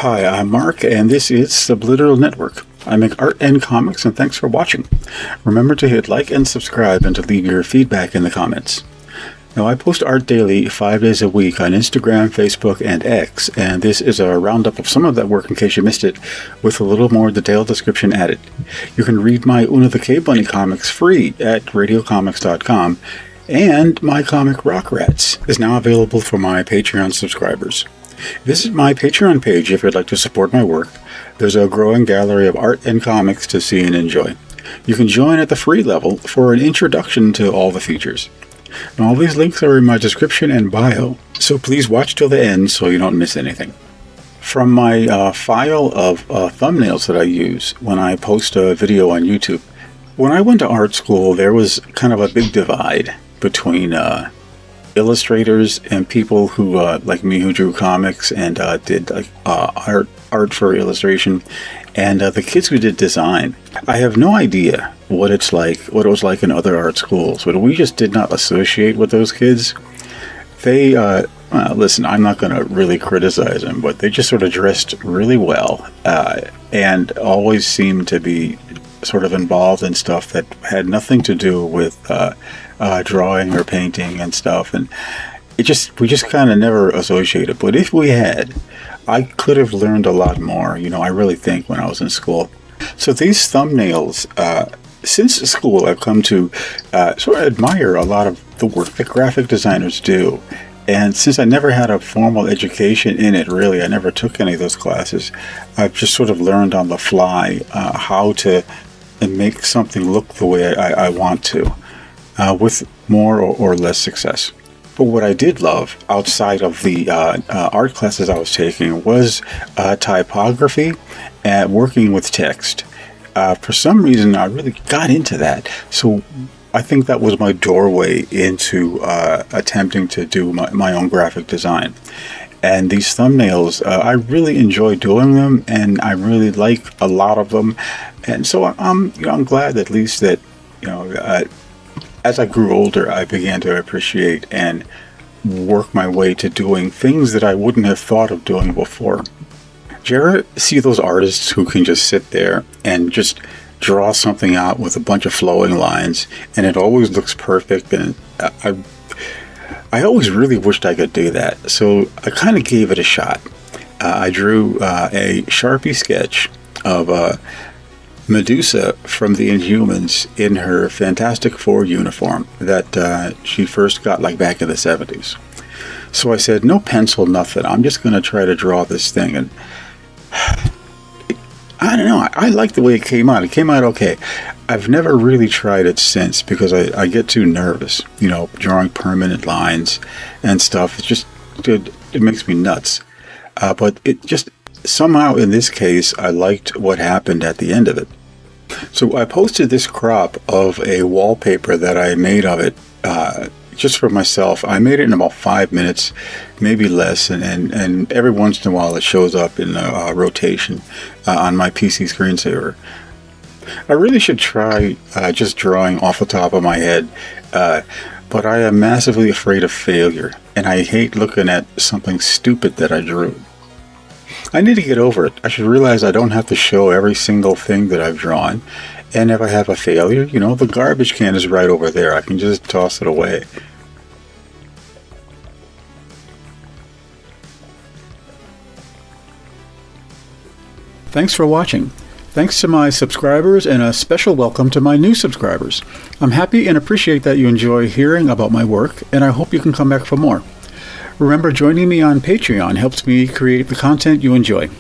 Hi, I'm Mark, and this is Subliminal Network. I make art and comics, and thanks for watching. Remember to hit like and subscribe and to leave your feedback in the comments. Now, I post art daily 5 days a week on Instagram, Facebook, and X, and this is a roundup of some of that work in case you missed it, with a little more detailed description added. You can read my Una the Cave Bunny comics free at radiocomics.com, and my comic Rock Rats is now available for my Patreon subscribers. Visit my Patreon page if you'd like to support my work. There's a growing gallery of art and comics to see and enjoy. You can join at the free level for an introduction to all the features. And all these links are in my description and bio, so please watch till the end so you don't miss anything. From my file of thumbnails that I use when I post a video on YouTube, when I went to art school, there was kind of a big divide between illustrators and people who like me, who drew comics and did art for illustration, and the kids who did design. I have no idea what it was like in other art schools, but we just did not associate with those kids. They listen, I'm not going to really criticize them, but they just sort of dressed really well and always seemed to be sort of involved in stuff that had nothing to do with drawing or painting and stuff, and we just kind of never associated. But if we had, I could have learned a lot more, I really think, when I was in school. So these thumbnails, since school, I've come to sort of admire a lot of the work that graphic designers do. And since I never had a formal education in it, really, I never took any of those classes, I've just sort of learned on the fly how to make something look the way I want to, with more or less success. But what I did love, outside of the art classes I was taking, was typography and working with text. For some reason, I really got into that. So I think that was my doorway into attempting to do my own graphic design. And these thumbnails, I really enjoy doing them, and I really like a lot of them. And so I'm glad at least that, as I grew older, I began to appreciate and work my way to doing things that I wouldn't have thought of doing before. Do you ever see those artists who can just sit there and just draw something out with a bunch of flowing lines, and it always looks perfect? And I always really wished I could do that, so I kind of gave it a shot. I drew a Sharpie sketch of Medusa from the Inhumans in her Fantastic Four uniform that she first got back in the 70s. So I said, no pencil, nothing. I'm just going to try to draw this thing. And I don't know. I like the way it came out. It came out okay. I've never really tried it since because I get too nervous, drawing permanent lines and stuff. It makes me nuts. But it just, somehow in this case, I liked what happened at the end of it. So I posted this crop of a wallpaper that I made of it just for myself. I made it in about 5 minutes, maybe less, and every once in a while it shows up in a rotation on my PC screensaver. I really should try just drawing off the top of my head, but I am massively afraid of failure, and I hate looking at something stupid that I drew. I need to get over it. I should realize I don't have to show every single thing that I've drawn. And if I have a failure, the garbage can is right over there. I can just toss it away. Thanks for watching. Thanks to my subscribers, and a special welcome to my new subscribers. I'm happy and appreciate that you enjoy hearing about my work, and I hope you can come back for more. Remember, joining me on Patreon helps me create the content you enjoy.